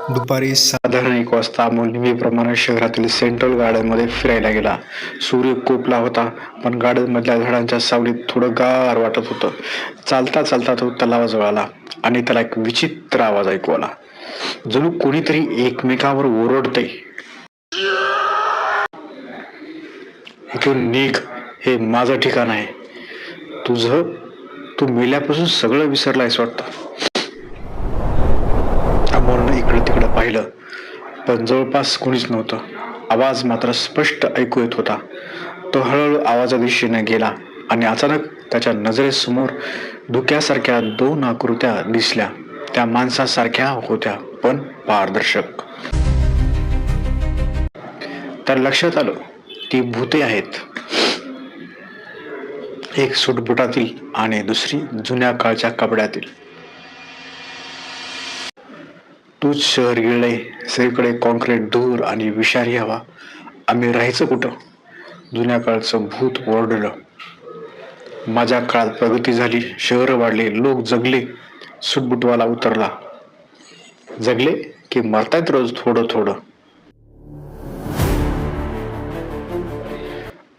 दुपारी साधारण 1 वाजता अमोल नेहमीप्रमाणे शहरातील सेंट्रल गार्डनमध्ये फिरायला गेला. सूर्य कोपला होता, पण गार्डनमधल्या झाडांच्या सावलीत थोडं गार वाटत होतं. चालता चालता तो तलावाजवळ आला आणि त्याला एक विचित्र आवाज ऐकू आला. जणू कोणीतरी एकमेकावर ओरडतंय, इथून निघ, हे माझं ठिकाण आहे. तू मेल्यापासून सगळं विसरलायस वाटतं. अमोलनं इकडं तिकडं पाहिलं, पण जवळपास कोणीच नव्हतं. आवाज मात्र स्पष्ट ऐकू येत होता. तो हळूहळू आवाजा दिशेने गेला आणि अचानक त्याच्या नजरेसमोर धुक्यासारख्या 2 आकृत्या दिसल्या. त्या माणसासारख्या होत्या, पण पारदर्शक. तर लक्षात आलं, ती भूते आहेत. एक सुटबुटातील आणि दुसरी जुन्या काळच्या कपड्यातील. तूच शहर गिळले, सगळीकडे कॉन्क्रीट, धूर आणि विषारी हवा. आम्ही राहायचं कुठं? जुन्या काळचं भूत ओरडलं. माझ्या काळात प्रगती झाली, शहरं वाढली, लोक जगले. सुटबुटवाला उतरला. जगले की मरतायत रोज थोडं थोडं.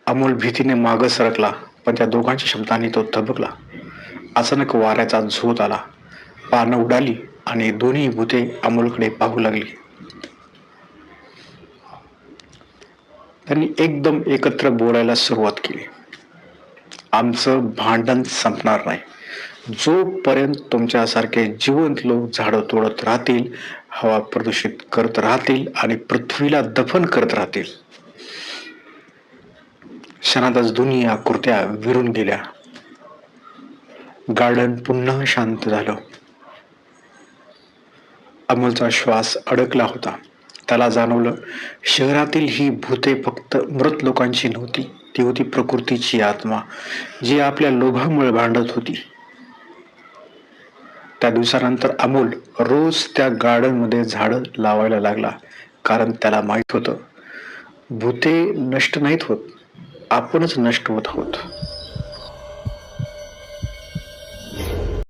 अमोल भीतीने मागं सरकला, पण त्या दोघांच्या शब्दांनी तो थबकला. अचानक वाऱ्याचा झोत आला, पानं उडाली आणि दोन्ही भूते अमोलकडे पाहू लागली. त्यांनी एकदम एकत्र बोलायला सुरुवात केली. आमचं भांडण संपणार नाही जोपर्यंत तुमच्यासारखे जिवंत लोक झाडं तोडत राहतील, हवा प्रदूषित करत राहतील आणि पृथ्वीला दफन करत राहतील. क्षणातच दोन्ही आकृत्या विरून गेल्या. गार्डन पुन्हा शांत झालं. अमोलचा श्वास अडकला होता. त्याला जाणवलं, शहरातील ही भूते फक्त मृत लोकांची नव्हती, ती होती प्रकृतीची आत्मा, जी आपल्या लोभामुळे भांडत होती. त्या दिवसानंतर अमोल रोज त्या गार्डनमध्ये झाडं लावायला लागला, कारण त्याला माहित होतं, भूते नष्ट नाहीत होत, आपणच नष्ट होत आहोत.